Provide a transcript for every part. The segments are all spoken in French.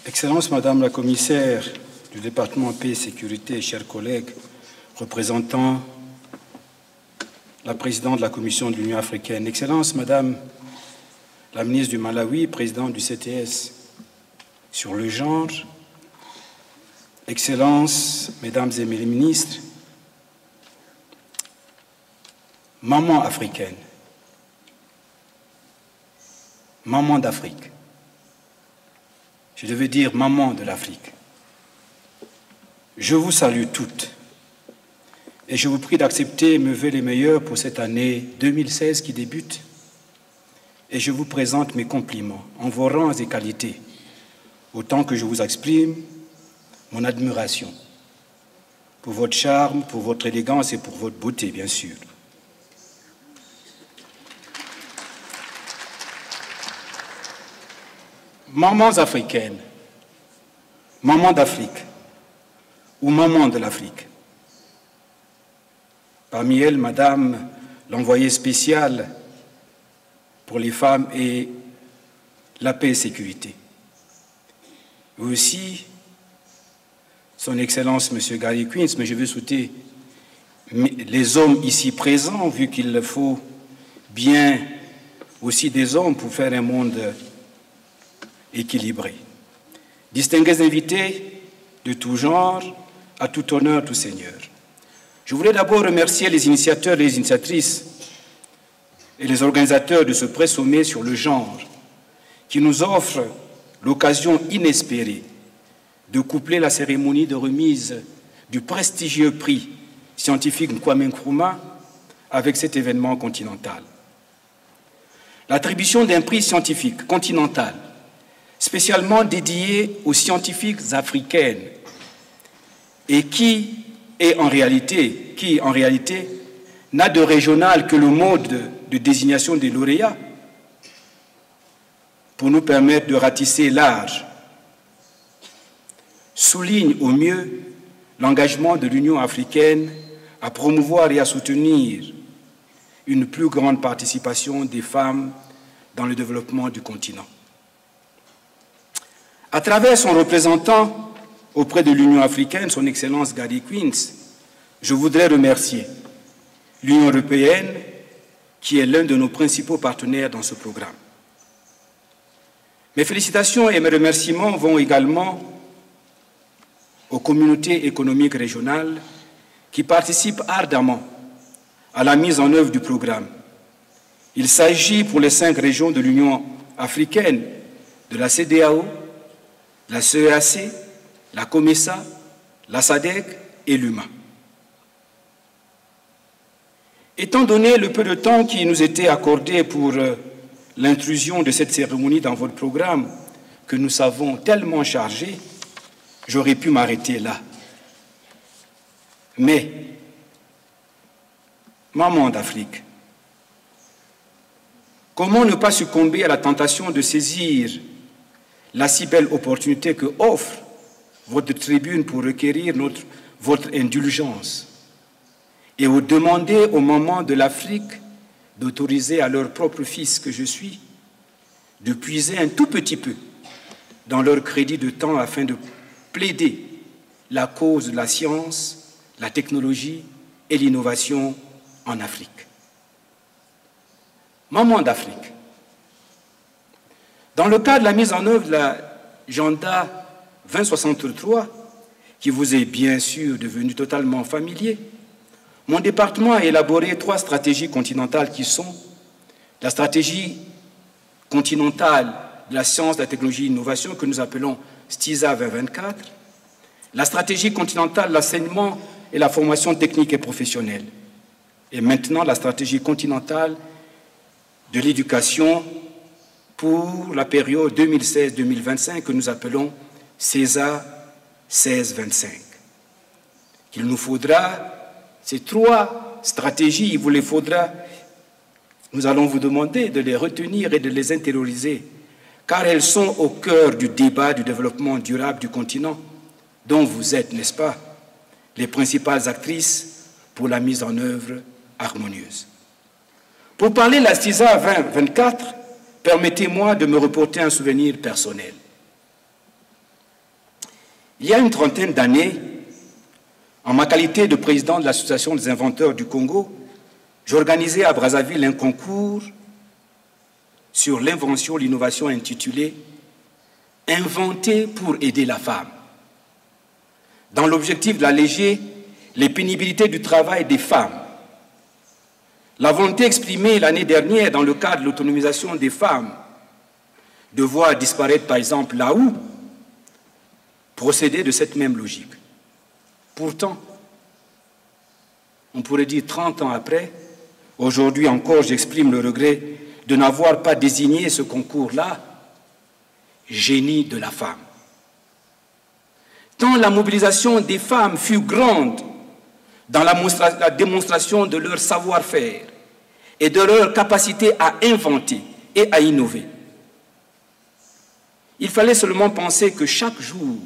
Excellence Madame la Commissaire du département Paix et Sécurité, chers collègues, représentant la présidente de la Commission de l'Union africaine, Excellence Madame la ministre du Malawi, présidente du CTS sur le genre, Excellences, Mesdames et Messieurs les ministres, maman africaine, maman d'Afrique, je devais dire maman de l'Afrique, je vous salue toutes et je vous prie d'accepter mes vœux les meilleurs pour cette année 2016 qui débute et je vous présente mes compliments en vos rangs et qualités, autant que je vous exprime mon admiration pour votre charme, pour votre élégance et pour votre beauté, bien sûr. Mamans africaines, maman d'Afrique ou maman de l'Afrique. Parmi elles, Madame l'envoyée spéciale pour les femmes et la paix et sécurité. Et aussi, Son Excellence, M. Gary Queens, mais je veux souhaiter les hommes ici présents, vu qu'il faut bien aussi des hommes pour faire un monde équilibré. Distingués invités de tout genre, à tout honneur, tout seigneur. Je voulais d'abord remercier les initiateurs et les initiatrices et les organisateurs de ce pré-sommet sur le genre, qui nous offrent l'occasion inespérée de coupler la cérémonie de remise du prestigieux prix scientifique Kwame Nkrumah avec cet événement continental. L'attribution d'un prix scientifique continental spécialement dédié aux scientifiques africaines et qui en réalité n'a de régional que le mode de désignation des lauréats pour nous permettre de ratisser large, souligne au mieux l'engagement de l'Union africaine à promouvoir et à soutenir une plus grande participation des femmes dans le développement du continent. À travers son représentant auprès de l'Union africaine, son Excellence Gary Queens, je voudrais remercier l'Union européenne, qui est l'un de nos principaux partenaires dans ce programme. Mes félicitations et mes remerciements vont également aux communautés économiques régionales qui participent ardemment à la mise en œuvre du programme. Il s'agit pour les 5 régions de l'Union africaine, de la CEDEAO, la CEAC, la COMESA, la SADC et l'UMA. Étant donné le peu de temps qui nous était accordé pour l'intrusion de cette cérémonie dans votre programme, que nous savons tellement chargé, j'aurais pu m'arrêter là. Mais, maman d'Afrique, comment ne pas succomber à la tentation de saisir la si belle opportunité que offre votre tribune pour requérir votre indulgence et vous demander aux mamans de l'Afrique d'autoriser à leur propre fils que je suis de puiser un tout petit peu dans leur crédit de temps afin de plaider la cause de la science, la technologie et l'innovation en Afrique. Maman d'Afrique, dans le cadre de la mise en œuvre de l'agenda 2063, qui vous est bien sûr devenu totalement familier, mon département a élaboré 3 stratégies continentales qui sont la stratégie continentale de la science, de la technologie et de l'innovation que nous appelons STISA 2024, la stratégie continentale de l'enseignement et la formation technique et professionnelle, et maintenant la stratégie continentale de l'éducation pour la période 2016-2025 que nous appelons CESA 16-25. Qu'il nous faudra, ces 3 stratégies, il vous les faudra, nous allons vous demander de les retenir et de les intérioriser, car elles sont au cœur du débat du développement durable du continent, dont vous êtes, n'est-ce pas, les principales actrices pour la mise en œuvre harmonieuse. Pour parler de la STISA 2024, permettez-moi de me reporter un souvenir personnel. Il y a une trentaine d'années, en ma qualité de président de l'Association des inventeurs du Congo, j'organisais à Brazzaville un concours sur l'invention, l'innovation intitulé « Inventer pour aider la femme », dans l'objectif d'alléger les pénibilités du travail des femmes. La volonté exprimée l'année dernière dans le cadre de l'autonomisation des femmes de voir disparaître par exemple la houe procédait de cette même logique. Pourtant, on pourrait dire 30 ans après, aujourd'hui encore j'exprime le regret de n'avoir pas désigné ce concours-là génie de la femme. Tant la mobilisation des femmes fut grande dans la démonstration de leur savoir-faire et de leur capacité à inventer et à innover. Il fallait seulement penser que chaque jour,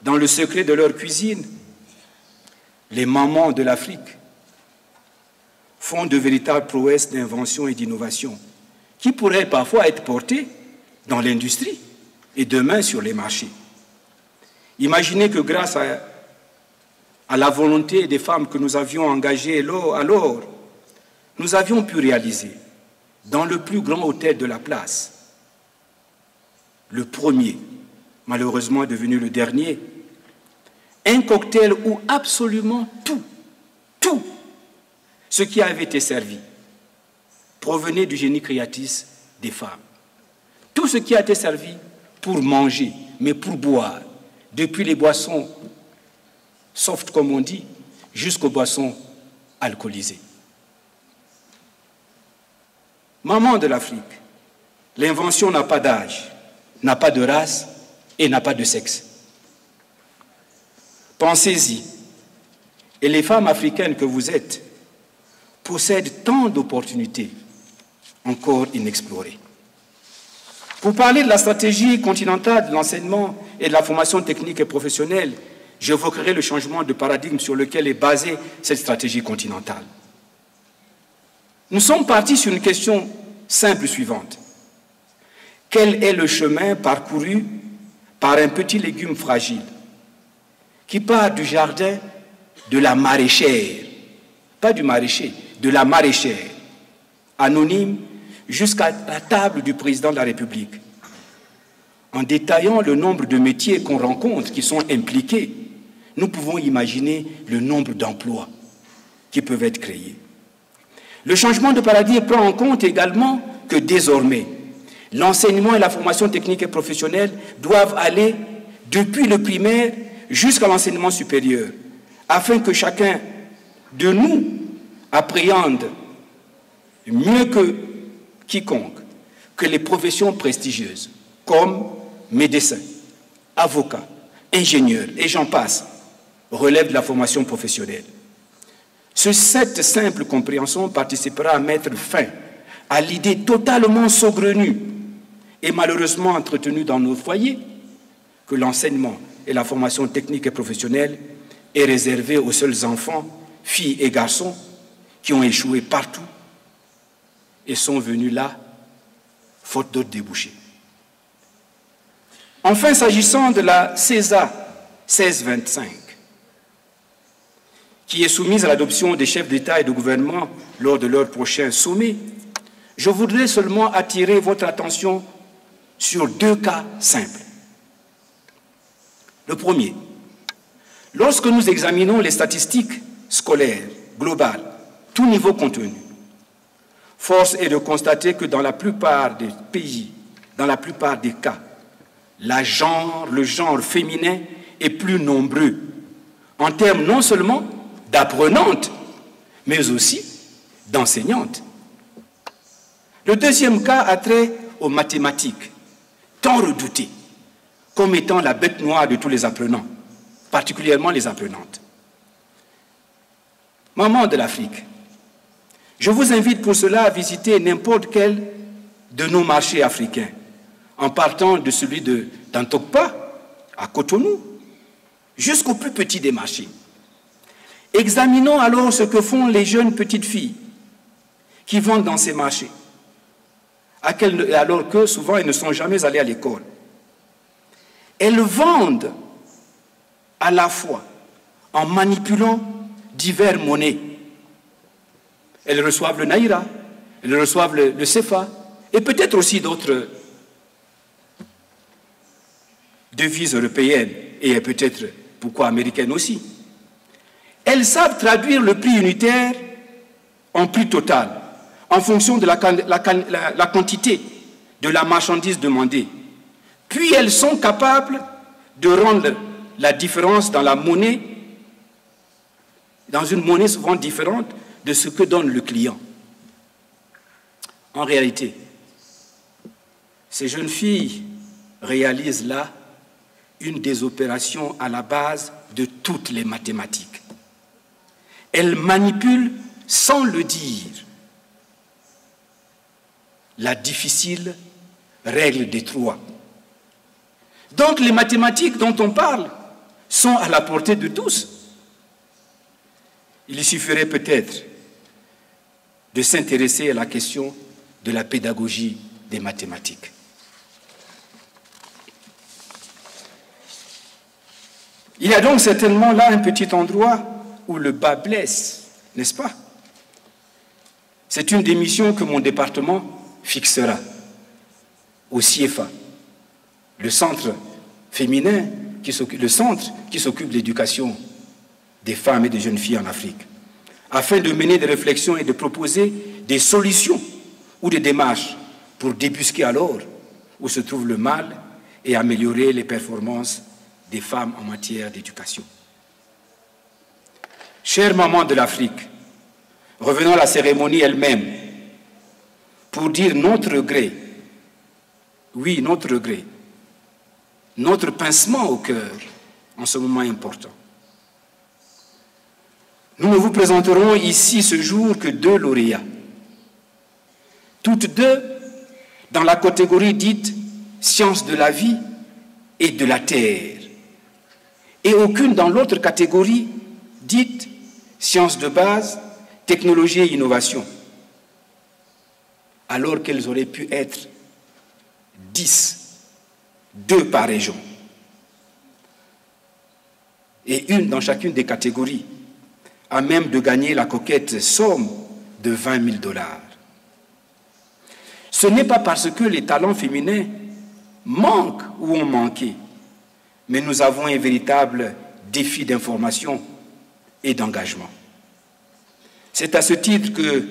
dans le secret de leur cuisine, les mamans de l'Afrique font de véritables prouesses d'invention et d'innovation qui pourraient parfois être portées dans l'industrie et demain sur les marchés. Imaginez que grâce à la volonté des femmes que nous avions engagées alors, nous avions pu réaliser dans le plus grand hôtel de la place, le premier, malheureusement devenu le dernier, un cocktail où absolument tout ce qui avait été servi provenait du génie créatif des femmes. Tout ce qui a été servi pour manger, mais pour boire, depuis les boissons soft comme on dit, jusqu'aux boissons alcoolisées. Maman de l'Afrique, l'invention n'a pas d'âge, n'a pas de race et n'a pas de sexe. Pensez-y, et les femmes africaines que vous êtes possèdent tant d'opportunités encore inexplorées. Pour parler de la stratégie continentale de l'enseignement et de la formation technique et professionnelle, j'évoquerai le changement de paradigme sur lequel est basée cette stratégie continentale. Nous sommes partis sur une question simple suivante. Quel est le chemin parcouru par un petit légume fragile qui part du jardin de la maraîchère, pas du maraîcher, de la maraîchère, anonyme, jusqu'à la table du président de la République, en détaillant le nombre de métiers qu'on rencontre qui sont impliqués, nous pouvons imaginer le nombre d'emplois qui peuvent être créés. Le changement de paradigme prend en compte également que désormais, l'enseignement et la formation technique et professionnelle doivent aller depuis le primaire jusqu'à l'enseignement supérieur, afin que chacun de nous appréhende mieux que quiconque que les professions prestigieuses, comme médecins, avocats, ingénieurs, et j'en passe, relèvent de la formation professionnelle. Cette simple compréhension participera à mettre fin à l'idée totalement saugrenue et malheureusement entretenue dans nos foyers que l'enseignement et la formation technique et professionnelle est réservée aux seuls enfants, filles et garçons qui ont échoué partout et sont venus là, faute d'autres débouchés. Enfin, s'agissant de la CESA 1625, qui est soumise à l'adoption des chefs d'État et de gouvernement lors de leur prochain sommet, je voudrais seulement attirer votre attention sur deux cas simples. Le premier, lorsque nous examinons les statistiques scolaires globales, tout niveau contenu, force est de constater que dans la plupart des pays, dans la plupart des cas, le genre féminin est plus nombreux, en termes non seulement d'apprenantes, mais aussi d'enseignantes. Le deuxième cas a trait aux mathématiques, tant redoutées comme étant la bête noire de tous les apprenants, particulièrement les apprenantes. Maman de l'Afrique, je vous invite pour cela à visiter n'importe quel de nos marchés africains, en partant de celui d'Antokpa, à Cotonou, jusqu'au plus petit des marchés. Examinons alors ce que font les jeunes petites filles qui vendent dans ces marchés, alors que souvent elles ne sont jamais allées à l'école. Elles vendent à la fois en manipulant diverses monnaies. Elles reçoivent le naira, elles reçoivent le CFA, et peut-être aussi d'autres devises européennes, et peut-être, pourquoi américaines aussi. Elles savent traduire le prix unitaire en prix total, en fonction de la quantité de la marchandise demandée. Puis elles sont capables de rendre la différence dans la monnaie, dans une monnaie souvent différente de ce que donne le client. En réalité, ces jeunes filles réalisent là une des opérations à la base de toutes les mathématiques. Elles manipulent sans le dire la difficile règle des trois. Donc les mathématiques dont on parle sont à la portée de tous. Il suffirait peut-être de s'intéresser à la question de la pédagogie des mathématiques. Il y a donc certainement là un petit endroit où le bas blesse, n'est-ce pas? C'est une des missions que mon département fixera au CIEFA, le centre féminin, le centre qui s'occupe de l'éducation des femmes et des jeunes filles en Afrique, afin de mener des réflexions et de proposer des solutions ou des démarches pour débusquer alors où se trouve le mal et améliorer les performances des femmes en matière d'éducation. Chères mamans de l'Afrique, revenons à la cérémonie elle-même pour dire notre regret, oui, notre regret, notre pincement au cœur en ce moment important. Nous ne vous présenterons ici ce jour que 2 lauréats, toutes deux dans la catégorie dite « sciences de la vie et de la terre » et aucune dans l'autre catégorie dite « sciences de base, technologie et innovation » alors qu'elles auraient pu être 10, 2 par région, et une dans chacune des catégories, à même de gagner la coquette somme de 20 000 $. Ce n'est pas parce que les talents féminins manquent ou ont manqué, mais nous avons un véritable défi d'information et d'engagement. C'est à ce titre que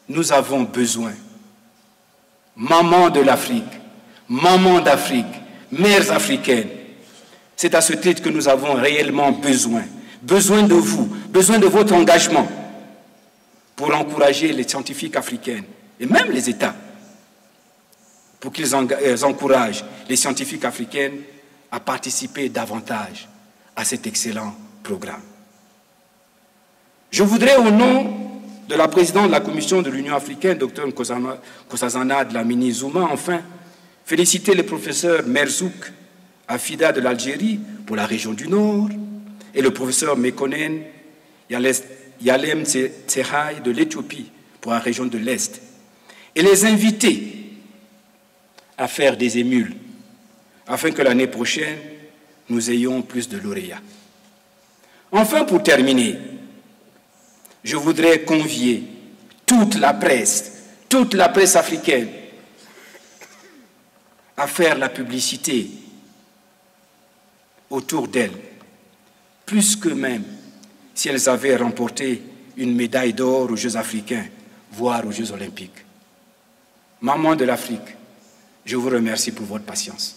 nous avons besoin, mamans de l'Afrique, mamans d'Afrique, mères africaines, c'est à ce titre que nous avons réellement besoin de vous, besoin de votre engagement pour encourager les scientifiques africains et même les États, pour qu'ils encouragent les scientifiques africains à participer davantage à cet excellent programme. Je voudrais, au nom de la présidente de la Commission de l'Union africaine, Dr Nkosazana Dlamini Zuma, enfin, féliciter le professeur Merzouk Afida de l'Algérie pour la région du Nord et le professeur Mekonnen Yalem Tsehai de l'Éthiopie pour la région de l'Est, et les inviter à faire des émules afin que l'année prochaine, nous ayons plus de lauréats. Enfin, pour terminer, je voudrais convier toute la presse africaine à faire la publicité autour d'elles, plus que même si elles avaient remporté une médaille d'or aux Jeux africains, voire aux Jeux olympiques. Maman de l'Afrique, je vous remercie pour votre patience.